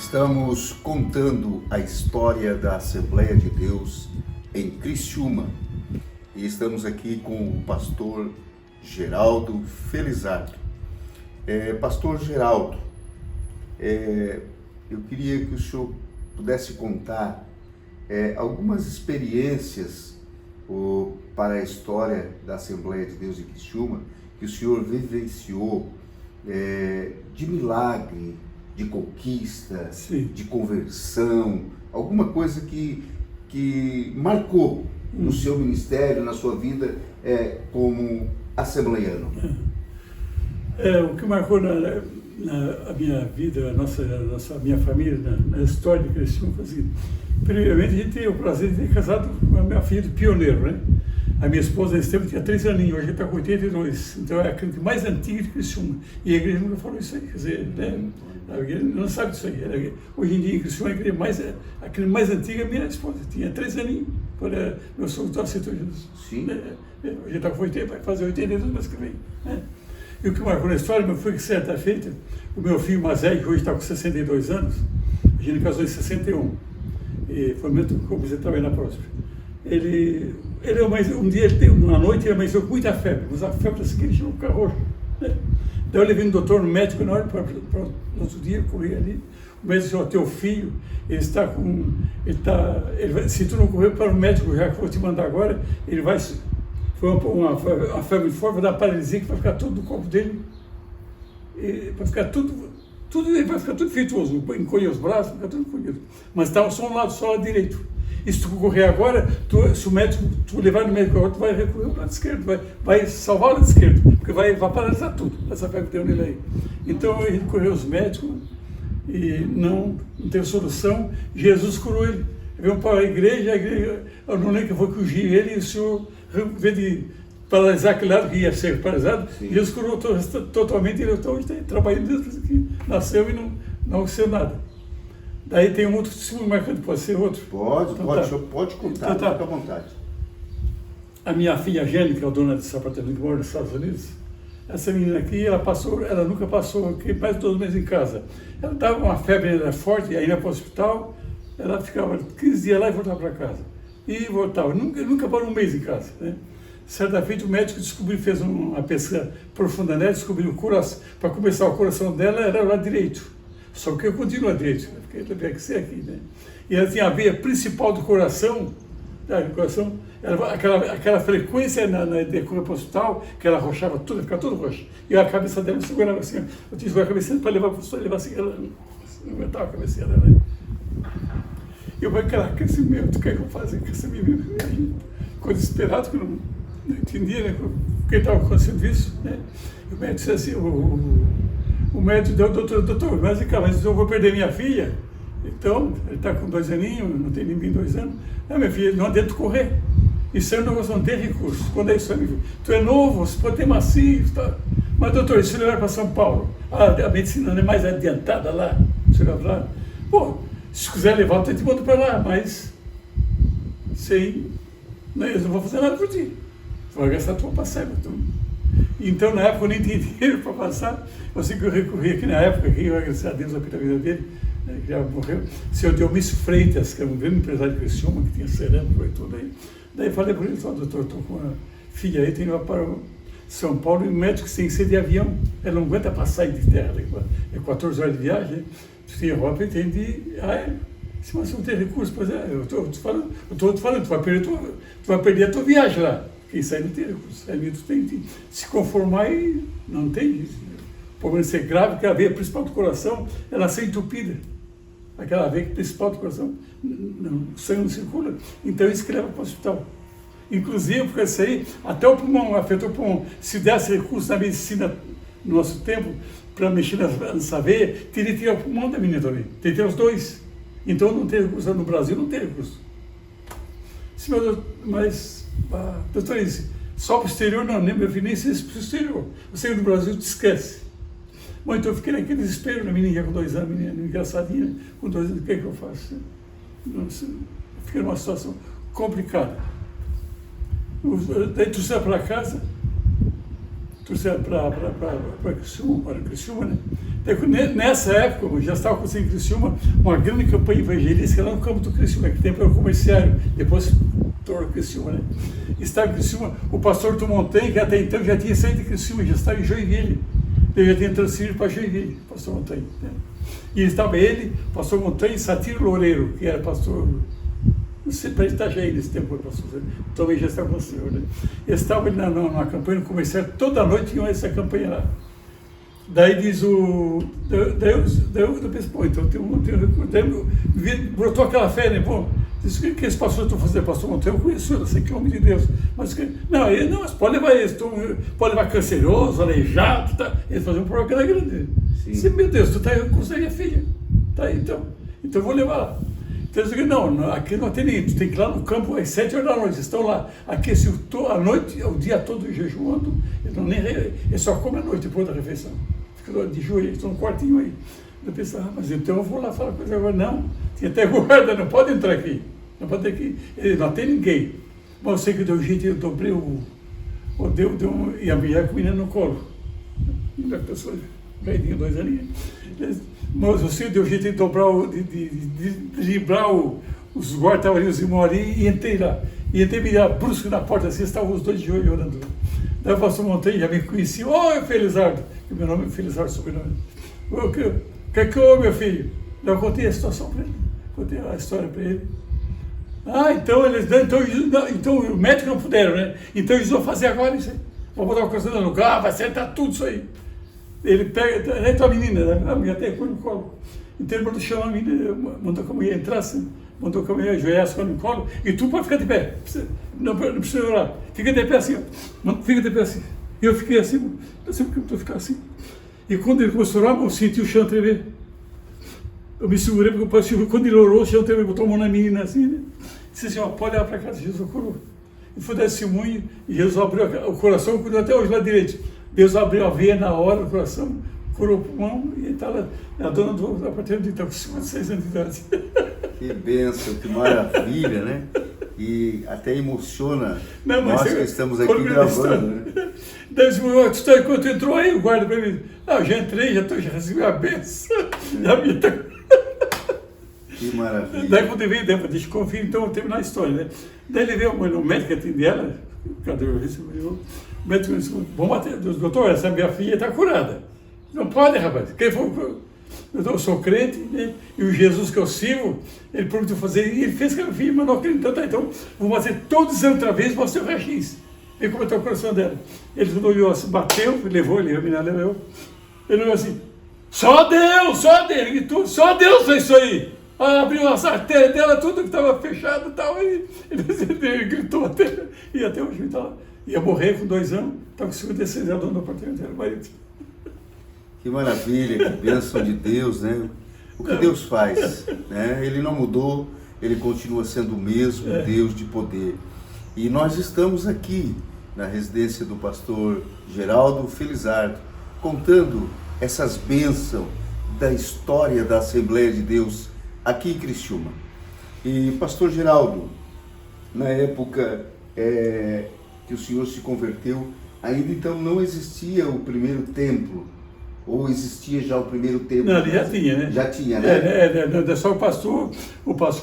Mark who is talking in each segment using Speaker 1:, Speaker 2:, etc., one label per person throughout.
Speaker 1: Estamos contando a história da Assembleia de Deus em Criciúma e estamos aqui com o pastor Geraldo Felizardo. Pastor Geraldo, eu queria que o senhor pudesse contar algumas experiências para a história da Assembleia de Deus em Criciúma que o senhor vivenciou de milagre, de conquista,
Speaker 2: Sim.
Speaker 1: de conversão, alguma coisa que marcou no seu ministério, na sua vida como assembleiano.
Speaker 2: O que marcou na minha vida, a minha família, na história de Criciúma, foi assim, primeiramente a gente tem o prazer de ter casado com a minha filha do pioneiro, né? A minha esposa nesse tempo tinha 3 aninhos, hoje está com 82, então é a crente mais antiga de Criciúma. E a igreja nunca falou isso aí, quer dizer, né? A igreja não sabe disso aí. Hoje em dia em Criciúma, a crente mais antiga, minha esposa tinha 3 aninhos, quando meu sogro aceitou Jesus.
Speaker 1: Sim.
Speaker 2: Hoje está com 80, vai fazer 82 mês que vem. Né? E o que marcou na história foi que certa feita, o meu filho mais velho, que hoje está com 62 anos, a gente casou em 61, e foi o momento que eu comecei a trabalhar na Próspera. Um dia, uma noite, ele amanheceu com muita febre, mas a febre da seguinte tinha um ficar roxo. Né? Daí eu levei no doutor, no médico, na hora, no outro dia, eu corri ali, o médico disse, teu filho, se tu não correr para o médico, já que eu vou te mandar agora, ele vai, foi uma febre forte, vai dar paralisia, que vai ficar tudo no corpo dele, vai ficar tudo, ele vai ficar tudo feituoso, encolher os braços, vai ficar tudo encolhido, mas estava só um lado, só o lado direito. E se tu correr agora, se o médico, tu levar no médico agora, tu vai recorrer ao lado esquerdo, vai salvar o lado esquerdo, porque vai paralisar tudo, essa febre que tem nele aí. Então ele correu aos médicos e não teve solução, Jesus curou ele. Veio para a igreja, eu não lembro que eu vou corrigir ele, e o senhor, em vez de paralisar aquele lado que ia ser paralisado, sim, Jesus curou totalmente, ele está trabalhando desde que nasceu e não aconteceu nada. Daí tem um outro testemunho marcante, pode ser outro?
Speaker 1: Pode,
Speaker 2: então,
Speaker 1: pode,
Speaker 2: tá.
Speaker 1: O senhor pode contar,
Speaker 2: então,
Speaker 1: fica à vontade.
Speaker 2: A minha filha Angélica, a dona desse apartamento que mora nos Estados Unidos, essa menina aqui, ela nunca passou aqui mais de 2 meses em casa. Ela dava uma febre forte, aí ia para o hospital, ela ficava 15 dias lá e voltava para casa. E voltava, nunca parou um mês em casa. Né? Certa feita o médico descobriu, fez uma pesquisa profunda nela, descobriu o coração, para começar o coração dela era o lado direito. Só que eu continuo direito, porque teve que ser aqui, né? E ela tinha a veia principal do coração, aquela frequência na decorrer para o hospital, que ela arrochava tudo, ficava tudo roxo. E a cabeça dela segurava assim, eu tinha a cabeça para levar para o hospital, levar assim, ela não aguentava a cabeça dela, né? E eu falei, caraca, esse meu, tu quer que eu faça com esse menino? Ficou desesperado, que não entendia, né? Porque estava acontecendo isso, né? E o médico disse assim, o médico deu, doutor, mas eu vou perder minha filha. Então, ele está com 2 aninhos, não tem ninguém 2 anos. Minha filha, não adianta correr. Isso é um negócio, não tem recurso. Quando é isso, amigo? Tu é novo, você pode ter macio, tá? Mas, doutor, se levar para São Paulo, a medicina não é mais adiantada lá, você vai lá. Pô, se quiser levar, eu te mando para lá, mas sem, eu não vou fazer nada por ti. Tu vai gastar a tua passagem. Então, na época, eu nem tinha dinheiro para passar. Eu sei que eu recorri aqui na época, que eu agradecer a Deus pela vida dele, né, que já morreu. O senhor Dionísio Freitas, que era um grande empresário de Criciúma, que tinha cerâmica e tudo aí. Daí falei para ele, doutor, estou com uma filha aí, tenho que ir para São Paulo, e o médico tem que ser de avião. Ela não aguenta passar de terra, é 14 horas de viagem. Tem roupa e tem de ir aéreo. Se você não tem recurso, pois eu estou te falando, tu vai perder a tua viagem lá. Porque isso aí não tem recurso. Aí tu tem que se conformar e não tem isso. O problema de ser grave, porque a veia principal do coração, ela ser entupida. Aquela veia principal do coração, o sangue não circula. Então isso que leva para o hospital. Inclusive, porque isso aí, até o pulmão, afetou o pulmão. Se desse recurso na medicina, no nosso tempo, para mexer nessa veia, teria que tirar o pulmão da menina também. Tem que ter os dois. Então não tem recurso. No Brasil não tem recurso. Sim, mas doutor, só para o exterior não, nem meu filho, nem se para o exterior. Você no Brasil te esquece. Bom, então eu fiquei naquele desespero, na menina com 2 anos, menina engraçadinha, com 2 anos, o que é que eu faço? Fiquei numa situação complicada. Daí tu sai para casa, tu sai para Criciúma, né? Nessa época, eu já estava acontecendo em Criciúma uma grande campanha evangelística lá no campo do Criciúma, que tempo era o comerciário, depois tornou Criciúma, né? Estava em Criciúma o pastor Tumonten, que até então já tinha saído de Criciúma, já estava em Joinville. Eu já tinha transferido para Joinville, pastor Montanha. Né? E estava ele, pastor Montanha e Satiro Loureiro, que era pastor, não sei, para Itajaí nesse tempo, pastor, também já estava com o senhor. Né? Eles estavam ali na campanha no comercial, toda noite tinham essa campanha lá. Daí diz o. Daí eu penso, pô, então brotou aquela fé, né? Bom, diz que esse pastor estão fazendo, pastor Montanha, eu conheço, eu sei que é homem de Deus. Mas mas pode levar eles, pode levar canceroso, aleijado, tá? Eles faziam um programa grande. Sim. Meu Deus, tu tá consegue a filha. Tá aí, então eu vou levar lá. Então eles dizem, não, aqui não tem ninguém, tu tem que ir lá no campo às 7 horas da noite, eles estão lá. Aqui, se a noite, o dia todo jejuando, eles só comem à noite depois da refeição. Fica de joelho, estão no quartinho aí. Eu pensava, mas então eu vou lá falar com eles agora. Não, tinha até guarda, não pode entrar aqui. Não pode ter aqui. Não tem ninguém. Mas eu sei que deu um jeito, eu dobrei e a mulher com o menino no colo. E a pessoa, velhinho, 2 aninhos. Mas eu sei que deu jeito de dobrar, de driblar os guardas, estavam ali, os irmãos ali, e entrei lá. E entrei virar brusco na porta assim, estavam os dois de olho orando. Daí o pastor Montanha já me conhecia. Oi, Felizardo! Meu nome é Felizardo, sobrenome. O que houve, meu filho? Eu contei a situação para ele, contei a história para ele. Então o médico não puderam, né? Então eles vão fazer agora isso aí. Vão botar uma coisa no lugar, vai acertar tudo isso aí. Ele pega, então a menina, a mulher até põe no colo. Então ele mandou chamar a menina, mandou que a mulher entrasse, mandou que a mulher ajoelhasse no colo, e tu pode ficar de pé. Não precisa orar. Fica de pé assim, ó. Fica de pé assim. E eu fiquei assim, não sei porque eu estou ficando assim. E quando ele começou a orar, eu senti o chão tremer. Eu me segurei, porque quando ele orou, o chão tremer, botou a mão na menina assim, né? Disse assim, ó, pode olhar para casa, Jesus curou. E foi dar testemunho, e Jesus abriu o coração, curou até hoje lá direito. Deus abriu a veia na hora do coração, curou o pulmão, e ele está lá, a dona do apartamento, então, com 56 anos de idade.
Speaker 1: Que bênção, que maravilha, né? E até emociona nós que estamos aqui gravando, né?
Speaker 2: Daí quando tu entrou aí, o guarda para mim, eu já entrei, já recebi a benção,
Speaker 1: Que maravilha.
Speaker 2: Daí quando ele veio, deixa eu conferir, então eu terminar a história, né? Daí ele veio, o médico atende ela, cadê o médico disse, bom, Mateus, doutor, essa minha filha está curada. Não pode, rapaz. Quem foi? Eu sou crente, né? E o Jesus que eu sirvo, ele prometeu fazer, e ele fez que a minha filha, mas não acreditou, tá? Então vou fazer todos os anos outra vez, vou ser o raio-x. Ele comentou o coração dela. Ele olhou assim, bateu, levou, a menina levou. Ele olhou assim, só Deus, ele gritou, só Deus fez isso aí. Abriu as artérias dela, tudo que estava fechado e tal, e ele gritou até, e até hoje ele está lá. Ia morrer com 2 anos, estava com 56 anos no apartamento dela, marido.
Speaker 1: Que maravilha, que bênção de Deus, né? O que Deus faz, né? Ele não mudou, ele continua sendo o mesmo Deus de poder. E nós estamos aqui na residência do pastor Geraldo Felizardo, contando essas bênçãos da história da Assembleia de Deus aqui em Criciúma. E pastor Geraldo, na época que o senhor se converteu, ainda então não existia o primeiro templo, ou existia já o primeiro templo?
Speaker 2: Não, já tinha, né?
Speaker 1: Já tinha, né?
Speaker 2: Só o pastor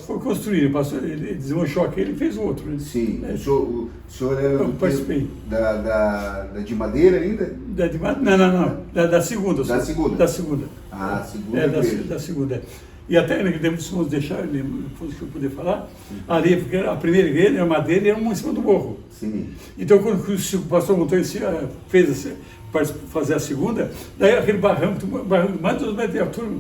Speaker 2: foi construir, o pastor, ele desmanchou aquele e fez outro. Né?
Speaker 1: Sim, o senhor era
Speaker 2: eu participei.
Speaker 1: De madeira ainda?
Speaker 2: Não, da segunda.
Speaker 1: Da segunda?
Speaker 2: Da segunda.
Speaker 1: Ah, segunda
Speaker 2: da segunda. E até vamos deixar, depois que eu puder falar, ali, porque a primeira igreja era madeira e era uma em cima do morro.
Speaker 1: Sim.
Speaker 2: Então, quando o pastor Montanha fez assim, para fazer a segunda, daí aquele barranco mais de 2 metros de altura.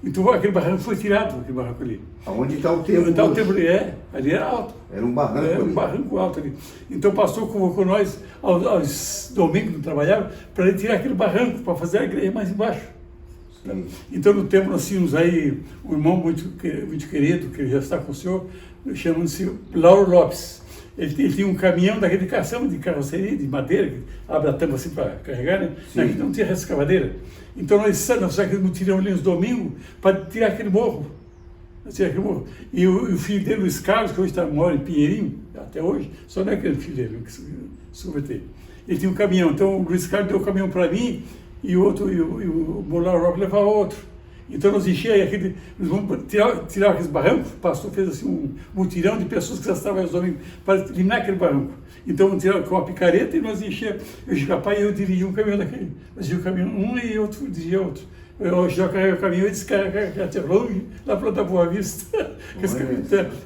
Speaker 2: Então, aquele barranco foi tirado, aquele barranco ali.
Speaker 1: Aonde está o templo?
Speaker 2: Onde está o templo ali, ali era alto.
Speaker 1: Era um barranco
Speaker 2: ali. Um barranco alto ali. Então, o pastor convocou nós, aos domingos que trabalhava, para ele tirar aquele barranco, para fazer a igreja mais embaixo. Sim. Então, no tempo, nós tínhamos aí um irmão muito querido, que já está com o senhor, chamando-se Lauro Lopes. Ele tinha um caminhão daquele caçamba de carroceria, de madeira, que abre a tampa assim para carregar, né? Não tinha escavadeira. Então nós tiramos ali nos domingos para tirar aquele morro. E o filho dele, Luiz Carlos, que hoje mora em Pinheirinho, até hoje, só não é aquele filho dele que se converteu. Ele tinha um caminhão, então o Luiz Carlos deu o caminhão para mim e o Molar Rock levava outro. Então nós enchíamos aquele, nós vamos tirar aqueles barrancos, o pastor fez assim um mutirão de pessoas que já estavam aos domingos para eliminar aquele barranco. Então vamos tirar com uma picareta e nós enchíamos, eu e o rapaz, eu dirigia um caminhão daquele, nós dirigia um caminhão um e outro dirigia outro. Eu já carregava o caminhão e descarregava até longe, lá para da Boa Vista.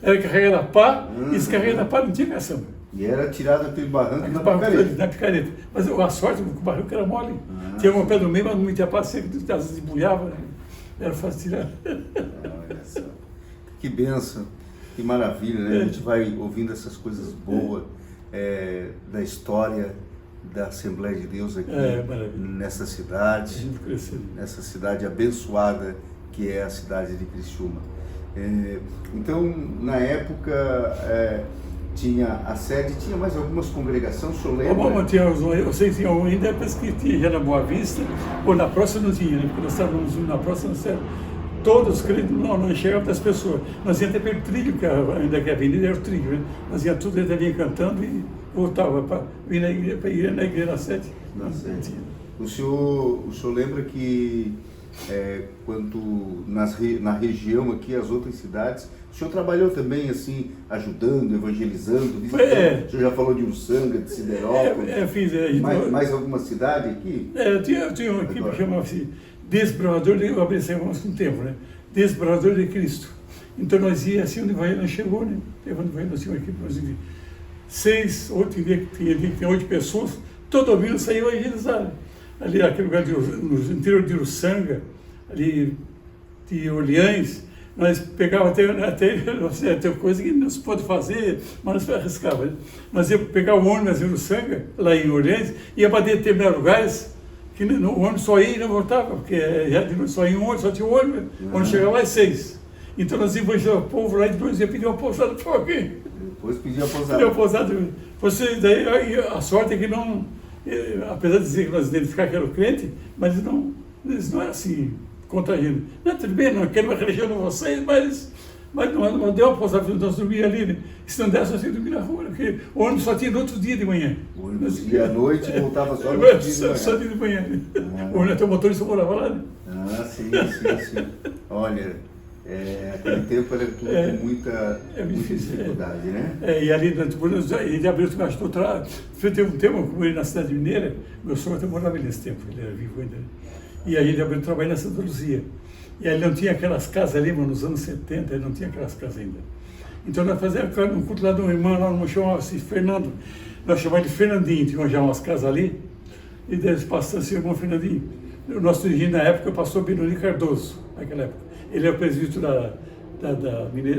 Speaker 2: Era carregada a pá e descarregada a pá, não tinha caçamba.
Speaker 1: E era tirado aquele barranco na picareta.
Speaker 2: Mas a sorte, o barranco era mole. Tinha uma pedra no meio, mas não metia pá, sempre desembulhava. Era fácil tirar.
Speaker 1: Olha só. Que bênção, que maravilha, né? A gente vai ouvindo essas coisas boas da história da Assembleia de Deus aqui nessa cidade abençoada que é a cidade de Criciúma. Então, na época, tinha a sede, tinha mais algumas congregações, o senhor lembra?
Speaker 2: Eu sei que tinha um ainda, depois que tinha já na Boa Vista, ou na próxima não tinha, né? Porque nós estávamos na próxima, todos crentes, não enxergavam das pessoas. Nós íamos até pelo trilho, que ainda que a avenida era o trilho, né? Nós íamos tudo dentro ali cantando e voltava para ir na igreja na sede.
Speaker 1: O senhor lembra que quando na região aqui, as outras cidades, o senhor trabalhou também assim, ajudando, evangelizando, visitando? O senhor já falou de Ursanga, de Siderópolis.
Speaker 2: Fiz.
Speaker 1: Mais alguma cidade aqui?
Speaker 2: Eu tinha uma equipe que chamava-se Desbravador de... Eu abri esse negócio com o tempo, né? Desbravador de Cristo. Então nós íamos assim, onde o Evangelho não chegou, né? Onde o Evangelho nós tínhamos uma equipe, nós íamos 6, 8, tinha 8 pessoas, todo domingo saiu evangelizar. Ali naquele lugar no interior de Ursanga, ali de Orleans, nós pegávamos até coisa que não se pode fazer, mas nós arriscava. Né? Nós íamos pegar o ônibus em Ursanga, lá em Orleans, ia para determinados lugares, que o ônibus só ia e não voltava, porque só ia um ônibus, só tinha um ônibus, quando chegava lá às 6. Então nós íamos evangelizar o povo lá e depois ia pedir uma pousada para alguém.
Speaker 1: Depois pedia a pousada.
Speaker 2: Pediu a pousada. Daí a sorte é que não, apesar de dizer que nós identificávamos que era o crente, mas eles não eram assim, contagiando. Não, tudo bem, não quero uma religião de vocês, mas não deu uma pousada, nós dormíamos ali, né? E se não desse, nós íamos dormir na rua, porque o ônibus só tinha no outro dia de manhã.
Speaker 1: O ônibus ia à noite e voltava só no outro dia de manhã.
Speaker 2: Só dia de manhã, né? O ônibus até o motorista morava lá, né?
Speaker 1: Sim. Olha, aquele tempo era tudo com muita dificuldade, né?
Speaker 2: E ali, ele abriu o que outra. Teve um tempo, como ele na cidade mineira, meu sogro até morava ali nesse tempo, ele era vivo ainda. E aí ele abriu trabalho na Santa Luzia. E aí não tinha aquelas casas ali, mas nos anos 70, ele não tinha aquelas casas ainda. Então nós fazíamos um culto lá de uma irmã, lá chamava-se Fernando, nós chamávamos de Fernandinho, tinha já umas casas ali, e daí passou assim, o irmão Fernandinho. O nosso dirigente na época, o pastor Benoni Cardoso, naquela época. Ele é o presbítero da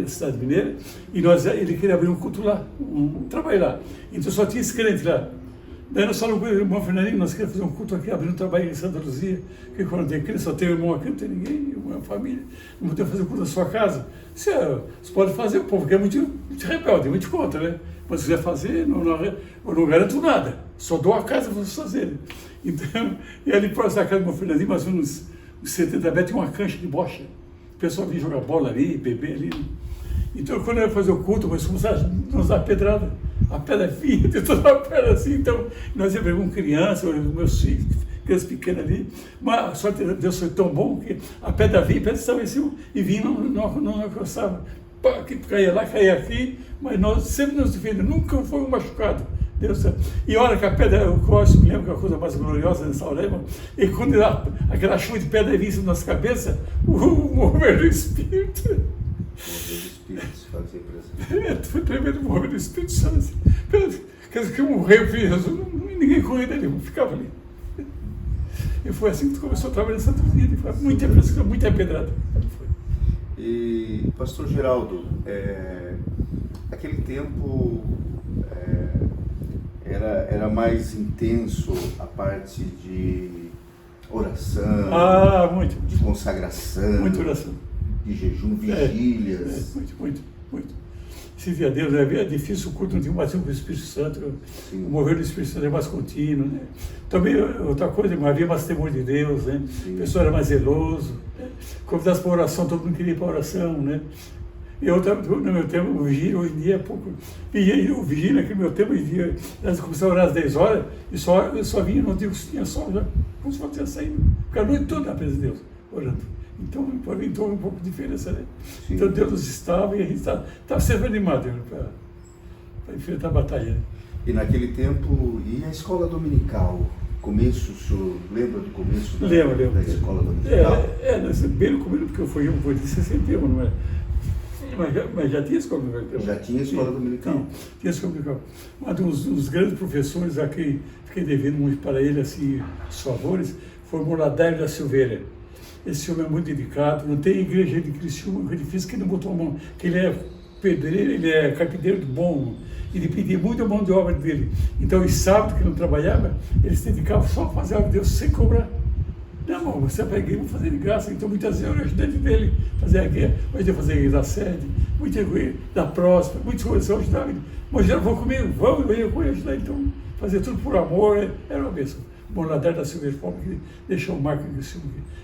Speaker 2: cidade mineira, e ele queria abrir um culto lá, um trabalho lá. Então só tinha esse crente lá. Daí nós falamos com o irmão Fernandinho, nós queríamos fazer um culto aqui, abrir um trabalho em Santa Luzia, porque quando tem crente, só tem o irmão aqui, não tem ninguém, uma família, não podemos fazer o culto na sua casa. Você pode fazer, o povo que é muito rebelde, muito contra, né? Mas se quiser fazer, eu não garanto nada, só dou a casa para vocês fazerem. Então, e ali próximo da casa do irmão Fernandinho, mais uns 70 metros, tinha uma cancha de bocha. O pessoal vinha jogar bola ali, beber ali. Então, quando eu ia fazer o culto, nós fomos usar a pedrada. A pedra vinha de toda a pedra assim. Então, nós íamos com criança, meus filhos, crianças pequenas ali. Mas só Deus foi tão bom que a pedra vinha, a pedra estava em cima e vinha, não alcançava. Caía lá, caía aqui, mas nós sempre nos defendemos, nunca foi um machucado. Deus, e olha que a pedra, eu me lembro que é a coisa mais gloriosa nessa hora, irmão, e quando aquela chuva de pedra vinha na nossa cabeça, o mover do Espírito.
Speaker 1: Mover do Espírito, fazia presente.
Speaker 2: Foi tremendo mover do Espírito, sabe assim? Quer dizer, que um rei fez, ninguém corria dali, ficava ali. E foi assim que começou a trabalhar em Santa Luzia, muita pressão, muita pedrada.
Speaker 1: E, pastor Geraldo, aquele tempo era mais intenso a parte de oração,
Speaker 2: muito.
Speaker 1: De consagração,
Speaker 2: muita oração,
Speaker 1: de jejum, vigílias.
Speaker 2: Muito. Se via Deus, é difícil o culto, não tinha mais com o Espírito Santo, o mover do Espírito Santo é mais contínuo, né? Também, outra coisa, havia mais temor de Deus, né? O pessoal era mais zeloso, né? Convidasse para oração, todo mundo queria ir para oração, né? Eu, no meu tempo, o vigília hoje em dia é pouco. E o vigília naquele meu tempo, eles começavam a orar às 10 horas e só vinha no dia que tinha sol, já, como se fosse saindo. Porque a noite toda na presença de Deus, orando. Então, para mim, houve um pouco de diferença, né? Sim. Então, Deus estava e a gente estava sempre animado para enfrentar a batalha. Né?
Speaker 1: E naquele tempo, e a escola dominical? Começo, o senhor lembra do começo da escola dominical?
Speaker 2: Bem no começo, porque eu fui de 61, não é? Mas já tinha escola dominical.
Speaker 1: Já tinha escola dominical.
Speaker 2: Tinha escola dominical. Um dos grandes professores a quem fiquei devendo muito para ele, assim, os favores, foi o Moradário da Silveira. Esse homem é muito dedicado, não tem igreja de Criciúma, que é difícil que ele não botou a mão, que ele é pedreiro, ele é carpinteiro bom, ele pedia muita mão de obra dele. Então, os sábados que ele não trabalhava, ele se dedicava só a fazer a obra de Deus sem cobrar. Não, você vai para a igreja, vou fazer de graça. Então, muitas vezes eu era ajudante dele, fazer a igreja, mas eu fazia a igreja da sede, muita coisa da próxima, muitas coisas eu ajudava ele. Mas já vou comigo, vamos, eu vou ajudar. Então, fazia tudo por amor, era uma bênção. Moradário da Silveira, que deixou o Marco que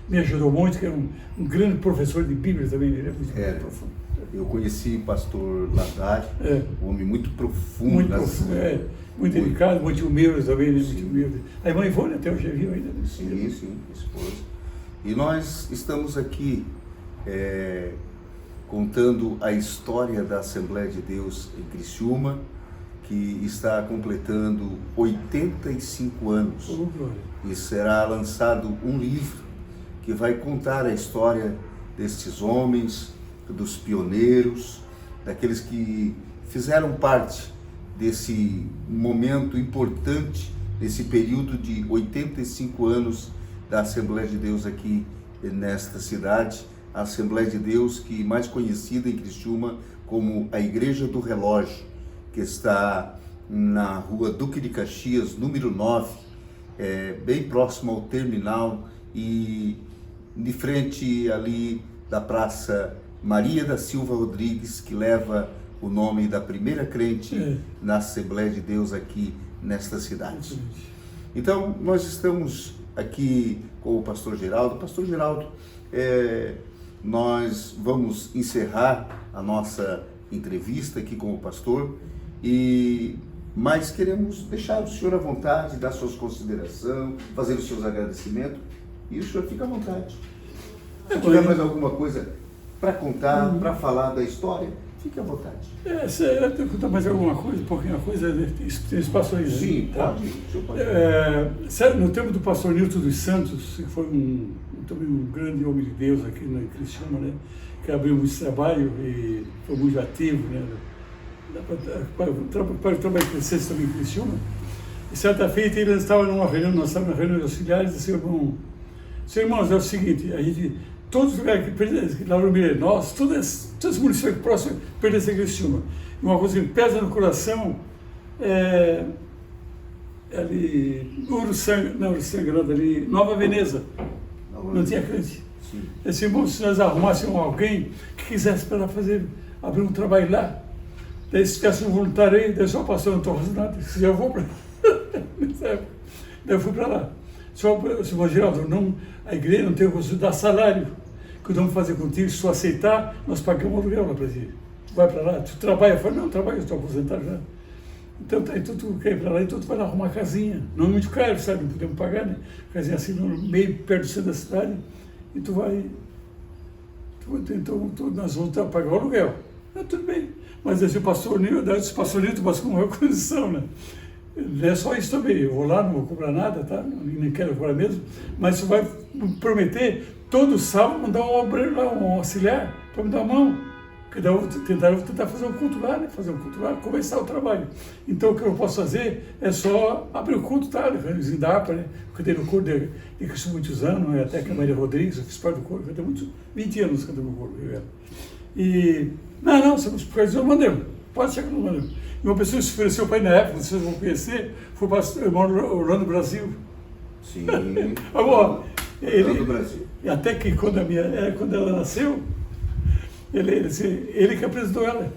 Speaker 2: me ajudou muito, que era um grande professor de Bíblia também, ele é muito profundo.
Speaker 1: Eu conheci o pastor Ladário, um homem muito profundo.
Speaker 2: Muito delicado, muito humilde também, né? Muito humilde. A irmã Ivone até hoje viu ainda. Né?
Speaker 1: Sim, esposa. E nós estamos aqui contando a história da Assembleia de Deus em Criciúma, que está completando 85 anos. E será lançado um livro que vai contar a história destes homens, dos pioneiros, daqueles que fizeram parte desse momento importante, desse período de 85 anos da Assembleia de Deus aqui nesta cidade, a Assembleia de Deus que mais conhecida em Criciúma como a Igreja do Relógio, que está na rua Duque de Caxias, número 9, bem próximo ao terminal e de frente ali da Praça Maria da Silva Rodrigues, que leva o nome da primeira crente na Assembleia de Deus aqui nesta cidade. Então, nós estamos aqui com o pastor Geraldo. Pastor Geraldo, nós vamos encerrar a nossa entrevista aqui com o pastor, mas queremos deixar o senhor à vontade, dar suas considerações, fazer os seus agradecimentos, e o senhor fica à vontade. Se tiver mais alguma coisa para contar, para falar da história, fique à vontade.
Speaker 2: Se eu tenho que contar mais alguma coisa, pouquinho coisa, tem espaço aí.
Speaker 1: Sim, tá? Pode.
Speaker 2: No tempo do pastor Nilton dos Santos, que foi também um grande homem de Deus aqui na Criciúma, né? Que abriu muito trabalho e foi muito ativo, né? Para o trabalho crescesse também em Criciúma. E certa feita ele estava numa reunião, nós estávamos na reunião de auxiliares, e disse: irmãos, é o seguinte, a gente, todos os lugares que pertencem, lá no Mineiro, nós, todos os municípios próximos pertencem a Criciúma. E uma coisa que me pesa no coração ali, Uruçanga, ali, Nova Veneza, não tinha crente. Esse irmão, se nós arrumássemos alguém que quisesse para abrir um trabalho lá, daí se tivesse um voluntário aí, daí só passou, não estou fazendo nada, se eu vou para daí eu fui para lá. Senhor Geraldo, a igreja não tem o costume de dar salário, que vamos fazer contigo, se tu aceitar, nós pagamos aluguel lá para ti. Tu vai para lá, tu trabalha? Eu falei: não, trabalho, eu estou aposentado já. Então, tu quer ir para lá, então tu vai lá arrumar uma casinha, não é muito caro, sabe, não podemos pagar, né? Casinha assim, meio perto do centro da cidade, e tu vai, então nós vamos pagar o aluguel. Tudo bem, mas esse pastor Nilton, mas com uma condição, né? Não é só isso também, eu vou lá, não vou cobrar nada, tá? Nem quero cobrar mesmo, mas você vai prometer todo sábado mandar um obreiro lá, um auxiliar, para me dar a mão. Porque daí eu vou tentar fazer um culto lá, né? Começar o trabalho. Então o que eu posso fazer é só abrir o culto, tá? Em Dapa, né? Eu cantei no coro de Cristo muitos anos, né? Até que a Maria Rodrigues, eu fiz parte do coro, eu cantei 20 anos cantando no coro. E não, eu mandei, pode chegar no mandei. E uma pessoa se ofereceu para ir na época, vocês vão conhecer, foi para o irmão Orlando Brasil.
Speaker 1: Sim.
Speaker 2: Orlando Brasil. E até que quando ela nasceu, ele que apresentou ela.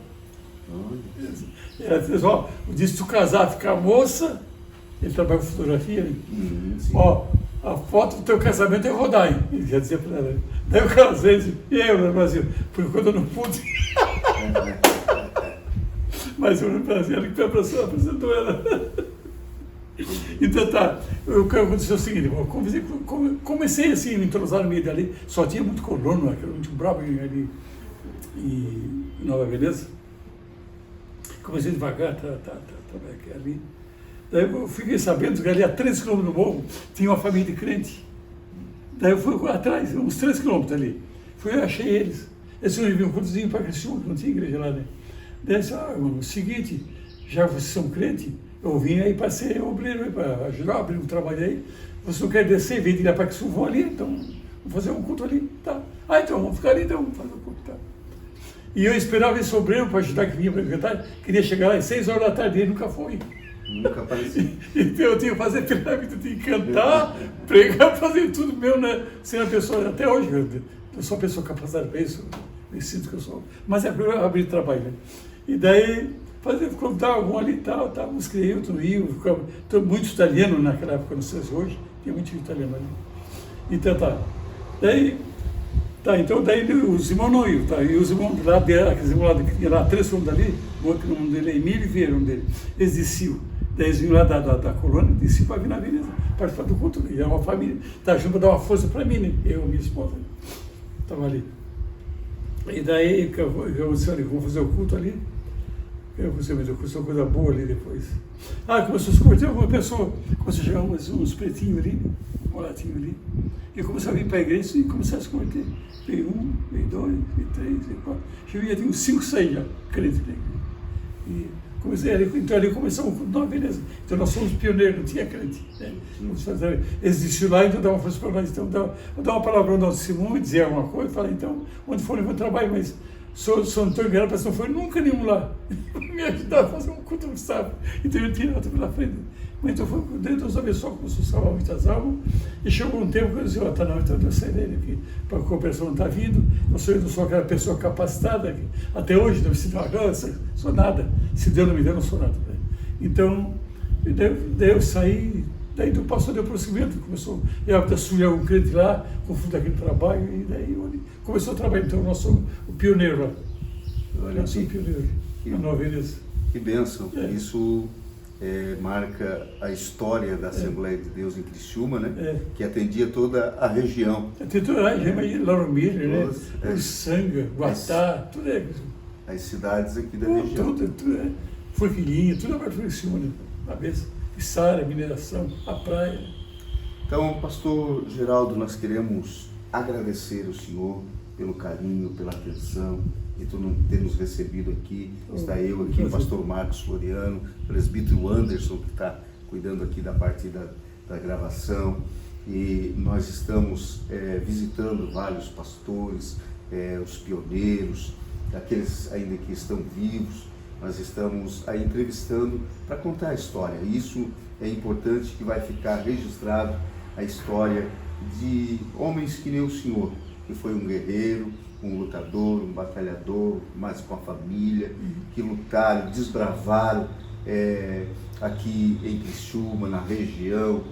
Speaker 2: Ela disse: o dia que tu casar, ficar moça, ele trabalha com fotografia, né? A foto do teu casamento é rodar, hein? Ele já dizia para ela. Daí eu casei, e aí, Orlando Brasil? Porque quando eu não pude. Mas eu não fazia, ele que apresentou ela. Então tá, o que aconteceu é o seguinte, eu comecei assim, me entrosar no meio dali, só tinha muito colono, aquele muito bravo ali em Nova Veneza. Comecei devagar, trabalhar aqui ali. Daí eu fiquei sabendo que ali a 3 quilômetros do morro tinha uma família de crente. Daí eu fui atrás, uns 3 quilômetros ali. Fui, eu achei eles. Eles vinham um cultozinho para Criciúma, que não tinha igreja lá, né? Daí eu disse, o seguinte, já vocês são crente, eu vim aí para ser obreiro, para ajudar a abrir um trabalho aí. Você não quer descer, vem tirar para Criciúma, vão ali, então vamos fazer um culto ali, tá? Então vamos ficar ali, então vamos fazer um culto, tá? E eu esperava esse obreiro para ajudar, que vinha para cantar, queria chegar lá às 6 horas da tarde, ele nunca foi.
Speaker 1: Nunca apareceu.
Speaker 2: Então eu tinha que fazer pirâmide, eu tinha que cantar, pregar, fazer tudo meu, né? Sem a pessoa, até hoje, eu sou uma pessoa capacitada para isso, eu sinto que eu sou. Mas é para eu abrir trabalho, né? E daí, contar algum ali e tal, uns crianças no Rio, muito italiano naquela época, não sei se hoje, tinha muito italiano ali. Então então daí os irmãos não iam, tá? E os irmãos lá, aqueles irmãos lá, que tinha lá 3 quilômetros dali, o nome dele é Emílio Vieira, dele, eles desciam. Daí eles vinham lá da colônia, desciam para vir na Veneza, participar do culto, e era uma família, estava junto para dar uma força para mim, né? Eu e minha esposa, estava ali. E daí, eu disse, olha, vamos fazer o culto ali. Eu pensei, mas eu fiz uma coisa boa ali depois. Começou a se converter uma pessoa, começou a chegar uns pretinhos ali, um latinho ali. E começou a vir para a igreja e começou a se converter. Veio 1, veio 2, veio 3, veio 4. Chegou tinha uns 5, 6 já, crentes da igreja. E então ali começou um culto, não, beleza. Então nós somos pioneiros, não tinha crente. Né? Eles desistiram lá, então dava uma força para nós. Então vou dar uma palavra ao nosso Simão e dizer alguma coisa. Falei, então, onde for eu vou trabalhar, mas sou Antônio Guerra, mas não foi nunca nenhum lá. Me ajudar a fazer um culto no sábado. Então eu tirei tudo pela frente. Mas então foi Deus abençoou, começou a salvar muitas almas. E chegou um tempo que eu disse, tá não, então eu saí dele aqui, para a cooperação não está vindo. Eu não sou aquela pessoa capacitada, que até hoje não me sinto sou nada. Se Deus não me deu, não sou nada. Né? Então, daí eu saí, daí o pastor deu prosseguimento, começou a subir algum crente lá, com fruto daquele trabalho, e daí começou a trabalhar. Então nós somos o pioneiro lá.
Speaker 1: Olha,
Speaker 2: nós somos o pioneiro, na Nova Veneza.
Speaker 1: Que bênção. Isso marca a história da Assembleia de Deus em Criciúma, né? Que atendia toda a região.
Speaker 2: Tem toda a região, Lauro Miller, né? Uruçanga, Guatá, tudo é.
Speaker 1: As cidades aqui da região.
Speaker 2: Tudo é. Forquilhinha, tudo é parte de Criciúma, né? Cabeça. Içara, mineração, a praia.
Speaker 1: Então, pastor Geraldo, nós queremos agradecer ao senhor pelo carinho, pela atenção, e tu não ter nos recebido aqui. Está eu aqui, o pastor Marcos Floriano, o presbítero Anderson, que está cuidando aqui da parte da gravação. E nós estamos visitando vários pastores, os pioneiros, aqueles ainda que estão vivos. Nós estamos aí entrevistando para contar a história. Isso é importante, que vai ficar registrado a história de homens que nem o senhor, que foi um guerreiro, um lutador, um batalhador, mas com a família, que lutaram, desbravaram aqui em Criciúma, na região,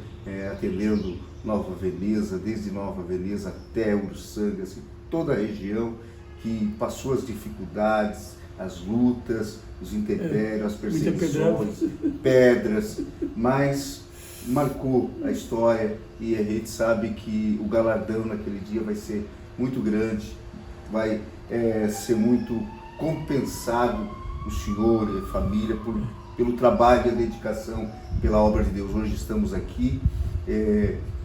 Speaker 1: atendendo Nova Veneza, desde Nova Veneza até Uruçanga, assim, toda a região que passou as dificuldades, as lutas, os intempéries, as perseguições, pedras, mas marcou a história, e a gente sabe que o galardão naquele dia vai ser muito grande, vai ser muito compensado o senhor e a família pelo trabalho e a dedicação pela obra de Deus. Hoje estamos aqui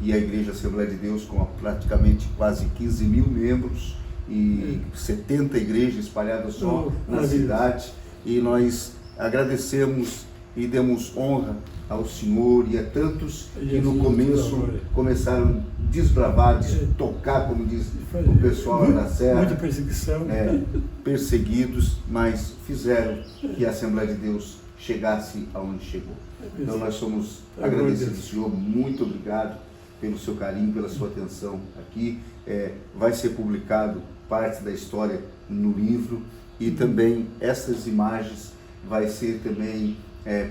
Speaker 1: e a Igreja Assembleia de Deus com praticamente quase 15 mil membros e 70 igrejas espalhadas só na cidade, e nós agradecemos e demos honra ao Senhor e a tantos que no começo começaram a desbravar, tocar, como diz o pessoal da Serra,
Speaker 2: muita perseguição,
Speaker 1: perseguidos, mas fizeram que a Assembleia de Deus chegasse aonde chegou. Então nós somos agradecidos ao Senhor, muito obrigado pelo seu carinho, pela sua atenção aqui. Vai ser publicado parte da história no livro, e também essas imagens vai ser também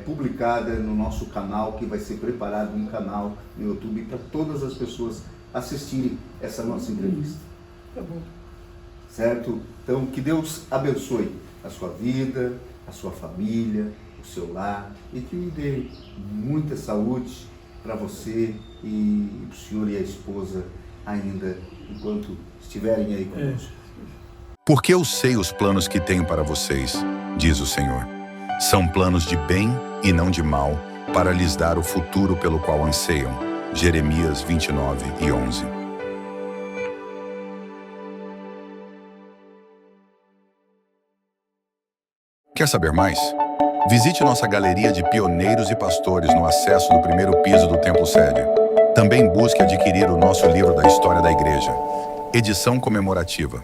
Speaker 1: publicada no nosso canal, que vai ser preparado um canal no YouTube para todas as pessoas assistirem essa nossa entrevista.
Speaker 2: Tá bom.
Speaker 1: Certo? Então, que Deus abençoe a sua vida, a sua família, o seu lar, e que lhe dê muita saúde para você e para o senhor e a esposa ainda, enquanto estiverem aí conosco.
Speaker 3: Porque eu sei os planos que tenho para vocês, diz o Senhor. São planos de bem e não de mal, para lhes dar o futuro pelo qual anseiam. Jeremias 29:11. Quer saber mais? Visite nossa galeria de pioneiros e pastores no acesso do primeiro piso do Templo Sede. Também busque adquirir o nosso livro da história da igreja, edição comemorativa.